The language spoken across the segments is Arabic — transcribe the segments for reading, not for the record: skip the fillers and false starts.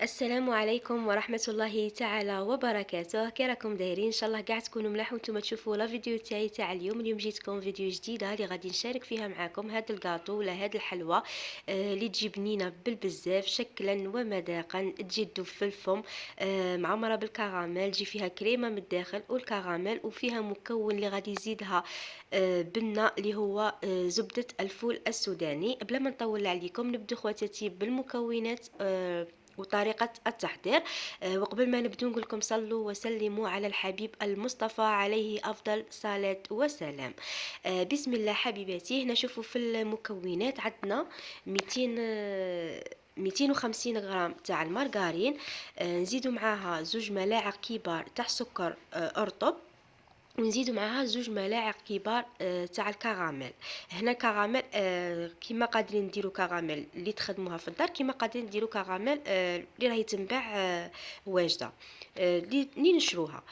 السلام عليكم ورحمة الله تعالى وبركاته. كي راكم دايرين؟ ان شاء الله قاع تكونوا ملاح وانتم تشوفوا لا فيديو تاع اليوم جيتكم فيديو جديده اللي غادي نشارك فيها معكم هاد الكاطو ولا هاد الحلوى اللي تجي بنينه بالبزاف شكلا ومذاقا، تجي تدوب في الفم، معمره بالكراميل، تجي فيها كريمه من الداخل والكراميل، وفيها مكون اللي غادي يزيدها بنه اللي هو زبده الفول السوداني. بلا ما نطول عليكم نبدو خواتاتي بالمكونات وطريقة التحضير. وقبل ما نبدو نقول لكم صلوا وسلموا على الحبيب المصطفى عليه أفضل صلاة وسلام. بسم الله حبيباتي. هنا شوفوا في المكونات عندنا 200 250 غرام تاع المارغرين، نزيدوا معاها 2 ملاعق كبار تاع سكر أرطب، ونزيدو معاها 2 ملاعق كبار تاع الكراميل. هنا كراميل كيما قادرين نديرو كراميل اللي تخدموها في الدار، كيما قادرين نديرو كراميل اللي راهي تنباع واجده اللي نشروها.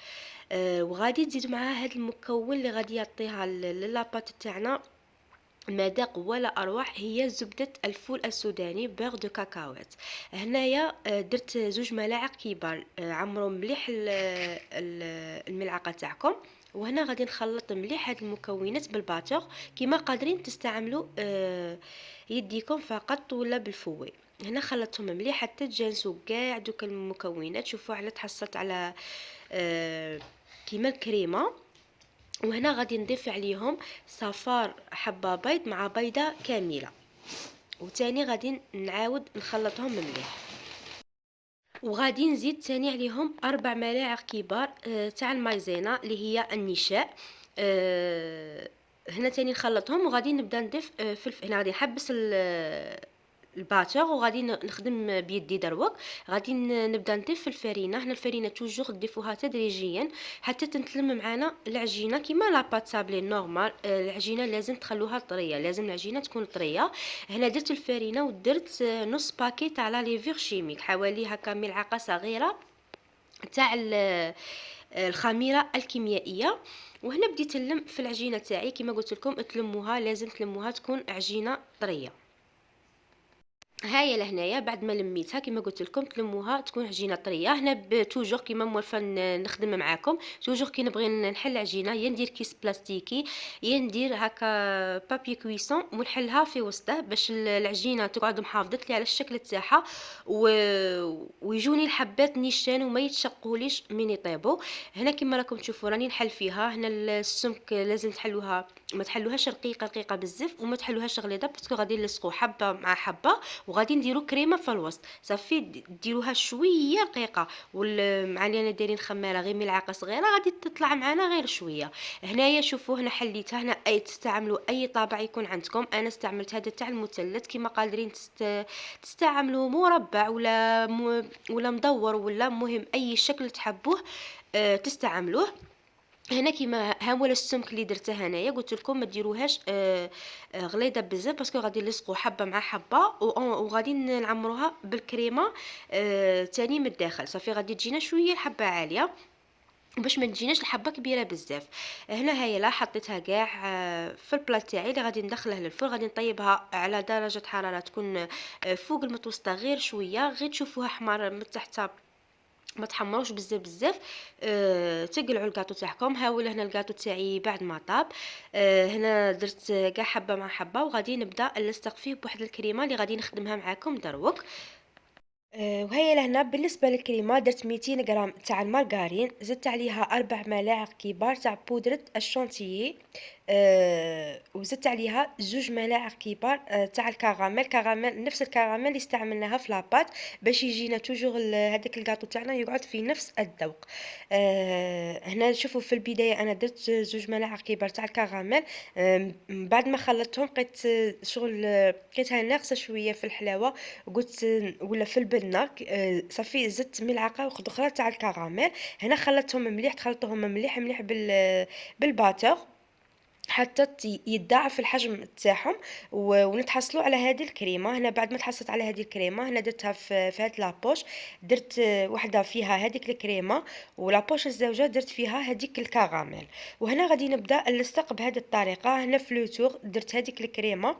وغادي تزيدوا معاها هذا المكون اللي غادي يعطيها لاباط تاعنا مذاق ولا اروح، هي زبده الفول السوداني بيغ دو كاكاوات. هنايا درت 2 ملاعق كبار، عمرو مليح الملعقه تاعكم. وهنا غادي نخلط مليح هاد المكونات بالباتور، كيما قادرين تستعملوا يديكم فقط ولا بالفوي. هنا خلطتهم مليح حتى تجانسوا كاع دوك المكونات. شوفوا على تحصلت على كيما الكريمه. وهنا غادي نضيف عليهم صفار حبة بيض مع بيضة كاملة، وتاني غادي نعاود نخلطهم مليح. وغادي نزيد تاني عليهم 4 ملاعق كبار تاع المايزينا اللي هي النشاء. هنا تاني نخلطهم وغادي نبدا نضيف هنا غادي نحبس الباتور وغادي نخدم بيدي دروك. غادي نبدا نضيف في الفرينه. هنا الفرينه توجور تضيفوها تدريجيا حتى تنتلم معنا العجينه كيما لاباط سابلي نورمال. العجينه لازم تخلوها طريه، لازم العجينه تكون طريه. هنا درت الفرينه ودرت نص باكي تاع لا ليفور شيميك، حوالي هكا ملعقه صغيره تاع الخميره الكيميائيه. وهنا بديت نلم في العجينه تاعي كيما قلت لكم تلموها، لازم تلموها تكون عجينه طريه. هاي لهنايا بعد ما لميتها كما قلت لكم تلموها تكون عجينه طريه. هنا توجور كيما موالفه نخدم معاكم، توجور كي نبغي نحل عجينه يا ندير كيس بلاستيكي يا ندير هكا بابي كويسون ونحلها في وسطه باش العجينه تقعد محافظه لي على الشكل تاعها ويجوني الحبات نيشان وما يتشقوليش من يطيبوا. هنا كما راكم تشوفوا راني نحل فيها. هنا السمك لازم تحلوها، ما تحلوهاش رقيقه بزاف وما تحلوهاش غليظه باسكو غادي نلصقوا حبه مع حبه، وغادي نديرو كريمه في الوسط. صافي ديروها شويه رقيقه، والمعلي انا دايرين خماره غير ملعقه صغيره غادي تطلع معنا غير شويه. هنايا شوفوا هنا حليتها. هنا اي تستعملوا اي طابع يكون عندكم، انا استعملت هذا تاع المثلث، كيما قادرين تستعملوا مربع ولا مدور ولا مهم اي شكل تحبوه تستعملوه. هنا كيما ها هو السمك اللي درته هنايا قلت لكم ما ديروهاش غليظه بزاف باسكو غادي نلصقوا حبه مع حبه وغادي نعمروها بالكريمه تاني من الداخل. صافي غادي تجينا شويه الحبه عاليه باش ما تجيناش الحبه كبيره بزاف. هنا هاي لا حطيتها كاع في البلاط تاعي اللي غادي ندخله للفرن. غادي نطيبها على درجه حراره تكون فوق المتوسطه غير شويه، غير تشوفوها حمار من تحت، ما تحمروش بزاف. تقلعوا الكاطو تاعكم. ها ولا هنا الكاطو تاعي بعد ما طاب. هنا درت كاع حبه مع حبه وغادي نبدا نلصق فيه بواحد الكريمه اللي غادي نخدمها معاكم دروك. وهي لهنا بالنسبة للكريمة درت 200 غرام تاع المارغرين، زدت عليها 4 ملاعق كبار تاع بودرة الشونتيي، وزدت عليها 2 ملاعق كبار تاع الكراميل. كراميل نفس الكراميل اللي استعملناها في لاباط باش يجينا توجور هذاك الكاطو تاعنا يقعد في نفس الذوق. هنا شوفوا في البداية انا درت 2 ملاعق كبار تاع الكراميل. بعد ما خلطتهم لقيت شغل لقيتها ناقصة شوية في الحلاوة، قلت ولا في البنه صافي زدت ملعقه اخرى تاع الكراميل. هنا خلطتهم مليح، تخلطوهم مليح بالباتور حتى يتضاعف الحجم تاعهم ونتحصلوا على هذه الكريمه. هنا بعد ما تحصلت على هذه الكريمه هنا درتها في هذه لابوش، درت وحده فيها هذيك الكريمه ولابوش الزوجه درت فيها هذيك الكراميل. وهنا غادي نبدا نلصق بهذه الطريقه. هنا في لوتور درت هذيك الكريمه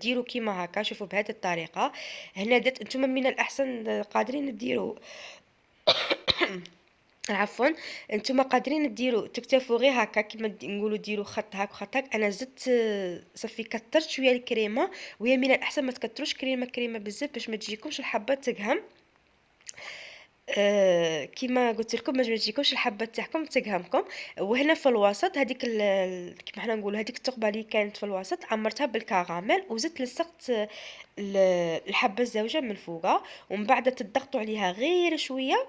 ديروا كيما هكا، شوفوا بهذه الطريقه. هنا درت، نتوما من الاحسن قادرين ديروا عفوا، نتوما قادرين ديروا تكتفوا غير هكا كيما نقولوا ديروا خط هاك وخط هاك. انا زدت صافي كترت شويه الكريمه، وهي من الاحسن ما تكتروش كريمه بزاف باش ما تجيكمش الحبات تقهم. كيما قلت لكم باش ما تجيكمش الحبات تاعكم تقهمكم. وهنا في الوسط هذيك كيما حنا نقولوا هذيك الثقبه اللي كانت في الوسط عمرتها بالكراميل، وزدت لصقت الحبه الزوجه من فوقها، ومن بعد تضغطوا عليها غير شويه.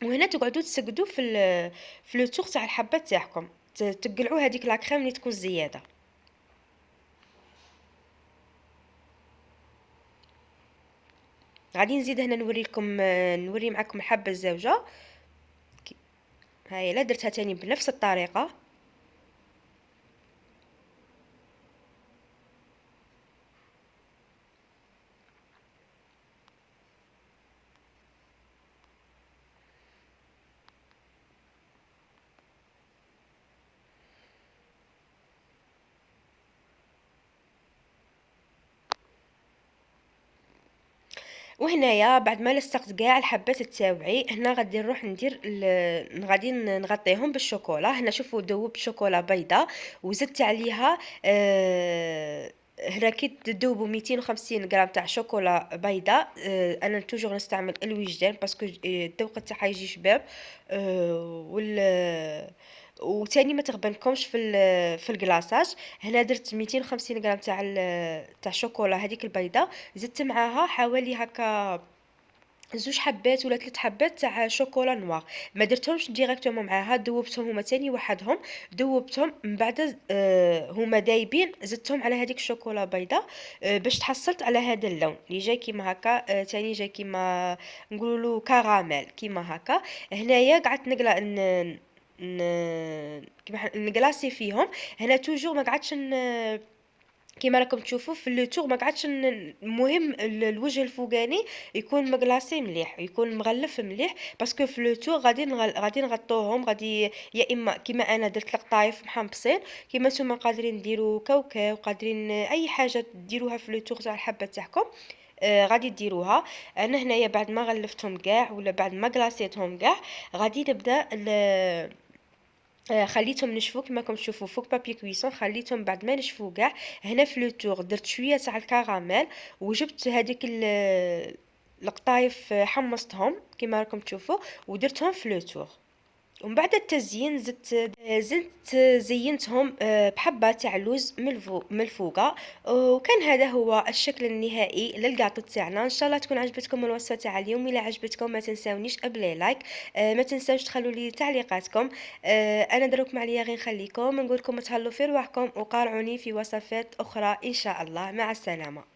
وهنا تقعدوا تسقدوا في لو تور تاع الحبات تاعكم، تقلعوا هذيك لا كريم اللي تكون زياده. غادي نزيد هنا نوري لكم، نوري معكم الحبه الزوجه. هاي لا درتها تاني بنفس الطريقه. وهنايا بعد ما لصقت كاع الحبات تاوعي، هنا غادي نروح ندير غادي نغطيهم بالشوكولا. هنا شوفوا ذوبت شوكولا بيضاء وزدت عليها هنا كي تذوبوا 250 غرام تاع شوكولا بيضاء. انا توجور نستعمل الوجدان باسكو الذوق تاعها يجي شباب. وال وتاني ما تغبنكمش في الكلاصاج. هنا درت 250 غرام تاع الشوكولا هذيك البيضاء، زدت معاها حوالي هكا زوج حبات ولا 3 حبات تاع شوكولا نوار. ما درتهمش ديريكتومون معاها، ذوبتهم هما تاني وحدهم، ذوبتهم من بعد هما دايبين زدتهم على هذيك الشوكولا بيضاء. باش تحصلت على هذا اللون اللي جاي كيما هكا. تاني جاي كيما نقولوا له كراميل كيما هكا. هنايا قعدت نقلا كيما نقلاصي فيهم. هنا توجور ما قعدتش كيما راكم تشوفوا في لو تور ما قعدتش المهم الوجه الفوقاني يكون مقلاصي مليح، يكون مغلف مليح، باسكو في لو تور غادي نغطوهم. غادي يا اما كيما انا درت القطايف محمصين، كيما نتوما قادرين ديروا كاوكاو، قادرين اي حاجه ديروها في لو تور تاع الحبه تاعكم. غادي ديروها. انا هنايا بعد ما غلفتهم كاع ولا بعد ما قلاصيتهم كاع، غادي نبدا خليتهم نشفوا كما راكم تشوفوا فوق بابي كويسون. خليتهم بعد ما نشفوا كاع. هنا في لو تور درت شويه تاع الكراميل، وجبت هذيك القطايف حمصتهم كما راكم تشوفوا ودرتهم في لو تور. ومن بعد التزيين زدت زينتهم بحبة تاع لوز من الفوقة. وكان هذا هو الشكل النهائي للكاطو تاعنا. ان شاء الله تكون عجبتكم الوصفة تاع اليوم. الى عجبتكم ما تنساونيش ابلي لايك، ما تنساوش تخلوا لي تعليقاتكم. انا دروك عليا غير نخليكم نقول لكم تهلوا في رواحكم وقارعوني في وصفات اخرى ان شاء الله. مع السلامة.